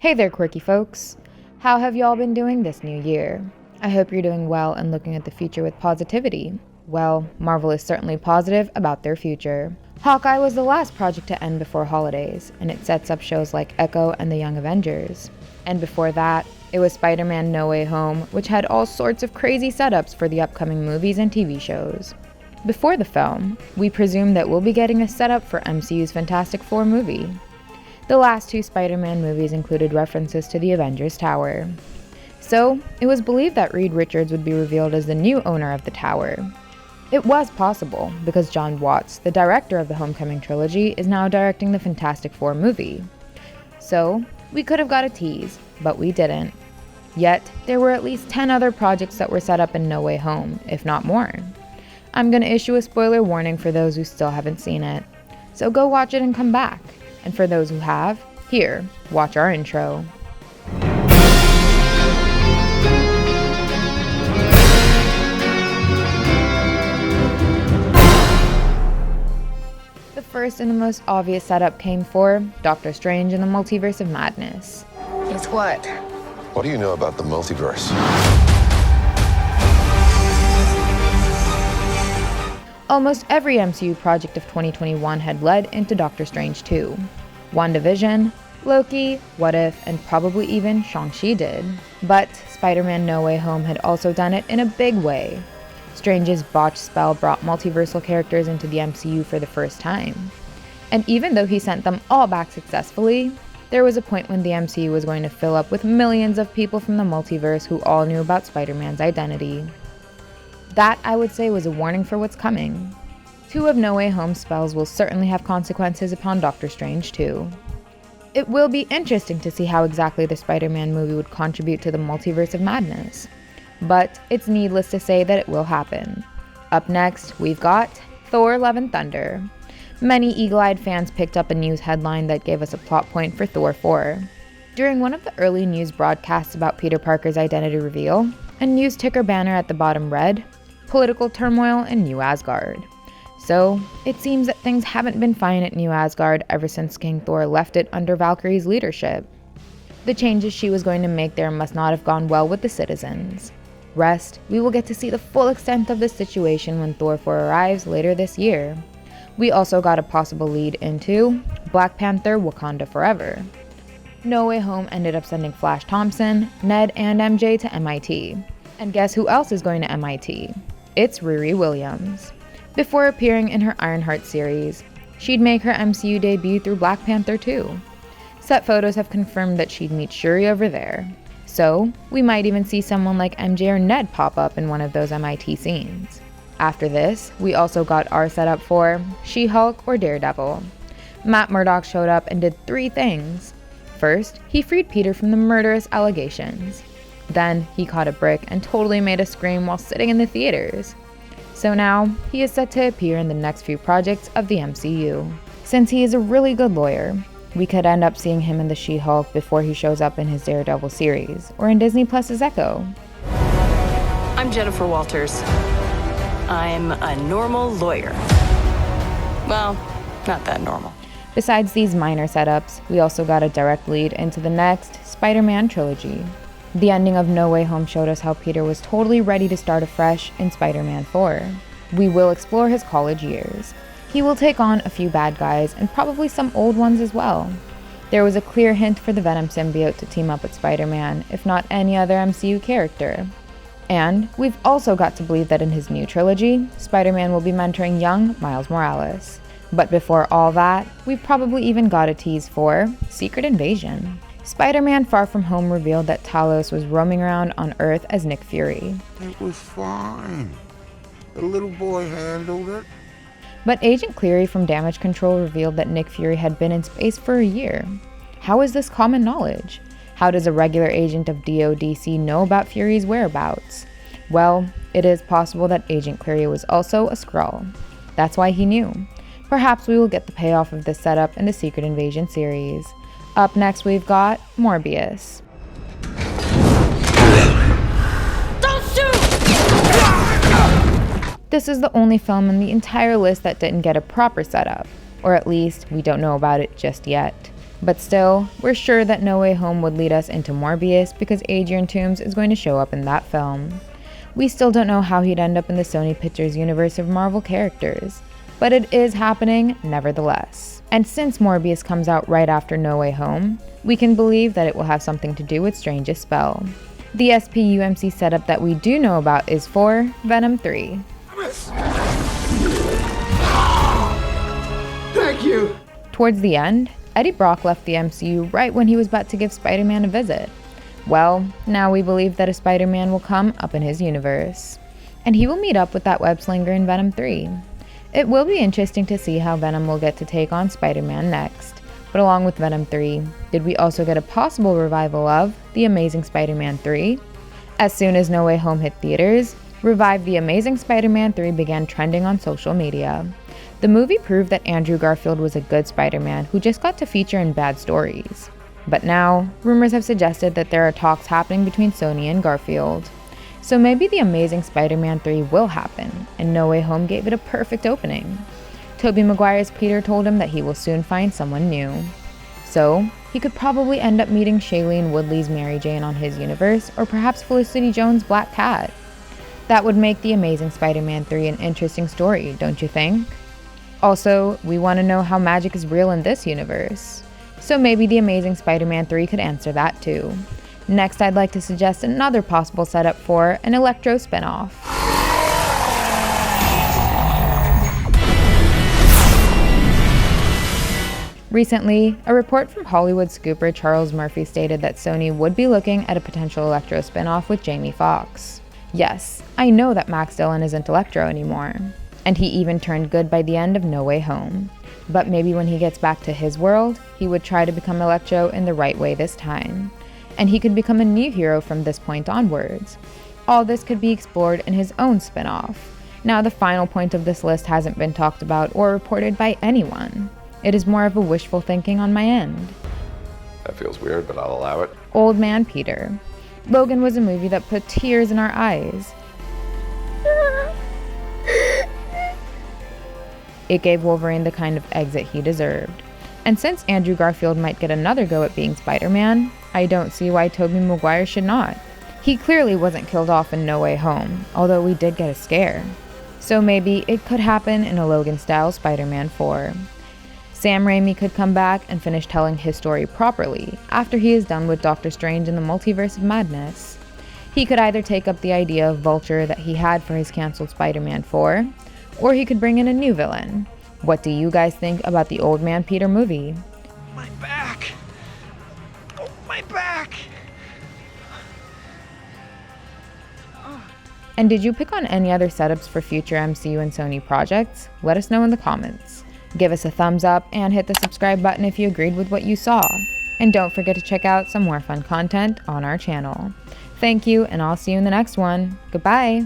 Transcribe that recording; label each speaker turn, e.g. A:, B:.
A: Hey there, quirky folks. How have y'all been doing this new year? I hope you're doing well and looking at the future with positivity. Well, Marvel is certainly positive about their future. Hawkeye was the last project to end before holidays, and it sets up shows like Echo and the Young Avengers. And before that, it was Spider-Man No Way Home, which had all sorts of crazy setups for the upcoming movies and TV shows. Before the film, we presumed that we'll be getting a setup for MCU's Fantastic Four movie. The last two Spider-Man movies included references to the Avengers Tower. So, it was believed that Reed Richards would be revealed as the new owner of the tower. It was possible, because Jon Watts, the director of the Homecoming trilogy, is now directing the Fantastic Four movie. So, we could have got a tease, but we didn't. Yet, there were at least 10 other projects that were set up in No Way Home, if not more. I'm gonna issue a spoiler warning for those who still haven't seen it. So go watch it and come back. And for those who have, here, watch our intro. The first and the most obvious setup came for Doctor Strange and the Multiverse of Madness.
B: It's what?
C: What do you know about the multiverse?
A: Almost every MCU project of 2021 had led into Doctor Strange 2. WandaVision, Loki, What If, and probably even Shang-Chi did. But Spider-Man No Way Home had also done it in a big way. Strange's botched spell brought multiversal characters into the MCU for the first time. And even though he sent them all back successfully, there was a point when the MCU was going to fill up with millions of people from the multiverse who all knew about Spider-Man's identity. That, I would say, was a warning for what's coming. 2 of No Way Home's spells will certainly have consequences upon Doctor Strange too. It will be interesting to see how exactly the Spider-Man movie would contribute to the Multiverse of Madness. But it's needless to say that it will happen. Up next, we've got Thor Love and Thunder. Many eagle-eyed fans picked up a news headline that gave us a plot point for Thor 4. During one of the early news broadcasts about Peter Parker's identity reveal, a news ticker banner at the bottom read, "Political turmoil in New Asgard." So, it seems that things haven't been fine at New Asgard ever since King Thor left it under Valkyrie's leadership. The changes she was going to make there must not have gone well with the citizens. Rest, we will get to see the full extent of the situation when Thor 4 arrives later this year. We also got a possible lead into Black Panther: Wakanda Forever. No Way Home ended up sending Flash Thompson, Ned, and MJ to MIT. And guess who else is going to MIT? It's Riri Williams. Before appearing in her Ironheart series, she'd make her MCU debut through Black Panther 2. Set photos have confirmed that she'd meet Shuri over there. So, we might even see someone like MJ or Ned pop up in one of those MIT scenes. After this, we also got our setup for She-Hulk or Daredevil. Matt Murdock showed up and did 3 things. First, he freed Peter from the murderous allegations. Then, he caught a brick and totally made us scream while sitting in the theaters. So now, he is set to appear in the next few projects of the MCU. Since he is a really good lawyer, we could end up seeing him in the She-Hulk before he shows up in his Daredevil series, or in Disney Plus's Echo.
B: I'm Jennifer Walters. I'm a normal lawyer. Well, not that normal.
A: Besides these minor setups, we also got a direct lead into the next Spider-Man trilogy. The ending of No Way Home showed us how Peter was totally ready to start afresh in Spider-Man 4. We will explore his college years. He will take on a few bad guys and probably some old ones as well. There was a clear hint for the Venom symbiote to team up with Spider-Man, if not any other MCU character. And we've also got to believe that in his new trilogy, Spider-Man will be mentoring young Miles Morales. But before all that, we've probably even got a tease for Secret Invasion. Spider-Man Far From Home revealed that Talos was roaming around on Earth as Nick Fury.
D: It was fine. The little boy handled it.
A: But Agent Cleary from Damage Control revealed that Nick Fury had been in space for a year. How is this common knowledge? How does a regular agent of DODC know about Fury's whereabouts? Well, it is possible that Agent Cleary was also a Skrull. That's why he knew. Perhaps we will get the payoff of this setup in the Secret Invasion series. Up next, we've got Morbius.
B: Don't shoot!
A: This is the only film in the entire list that didn't get a proper setup, or at least we don't know about it just yet. But still, we're sure that No Way Home would lead us into Morbius because Adrian Toomes is going to show up in that film. We still don't know how he'd end up in the Sony Pictures universe of Marvel characters, but it is happening nevertheless. And since Morbius comes out right after No Way Home, we can believe that it will have something to do with Strange's spell. The SPUMC setup that we do know about is for Venom 3.
D: Thank you!
A: Towards the end, Eddie Brock left the MCU right when he was about to give Spider-Man a visit. Well, now we believe that a Spider-Man will come up in his universe, and he will meet up with that web-slinger in Venom 3. It will be interesting to see how Venom will get to take on Spider-Man next, but along with Venom 3, did we also get a possible revival of The Amazing Spider-Man 3? As soon as No Way Home hit theaters, Revive The Amazing Spider-Man 3 began trending on social media. The movie proved that Andrew Garfield was a good Spider-Man who just got to feature in bad stories. But now, rumors have suggested that there are talks happening between Sony and Garfield. So maybe The Amazing Spider-Man 3 will happen, and No Way Home gave it a perfect opening. Tobey Maguire's Peter told him that he will soon find someone new. So, he could probably end up meeting Shailene Woodley's Mary Jane on his universe, or perhaps Felicity Jones' Black Cat. That would make The Amazing Spider-Man 3 an interesting story, don't you think? Also, we want to know how magic is real in this universe. So maybe The Amazing Spider-Man 3 could answer that too. Next, I'd like to suggest another possible setup for an Electro spinoff. Recently, a report from Hollywood scooper Charles Murphy stated that Sony would be looking at a potential Electro spinoff with Jamie Foxx. Yes, I know that Max Dillon isn't Electro anymore, and he even turned good by the end of No Way Home. But maybe when he gets back to his world, he would try to become Electro in the right way this time. And he could become a new hero from this point onwards. All this could be explored in his own spin-off. Now the final point of this list hasn't been talked about or reported by anyone. It is more of a wishful thinking on my end.
C: That feels weird, but I'll allow it.
A: Old Man Peter. Logan was a movie that put tears in our eyes. It gave Wolverine the kind of exit he deserved. And since Andrew Garfield might get another go at being Spider-Man, I don't see why Tobey Maguire should not. He clearly wasn't killed off in No Way Home, although we did get a scare. So maybe it could happen in a Logan-style Spider-Man 4. Sam Raimi could come back and finish telling his story properly after he is done with Doctor Strange in the Multiverse of Madness. He could either take up the idea of Vulture that he had for his cancelled Spider-Man 4, or he could bring in a new villain. What do you guys think about the Old Man Peter movie?
E: My back! Oh, my back!
A: And did you pick on any other setups for future MCU and Sony projects? Let us know in the comments. Give us a thumbs up and hit the subscribe button if you agreed with what you saw. And don't forget to check out some more fun content on our channel. Thank you, and I'll see you in the next one. Goodbye!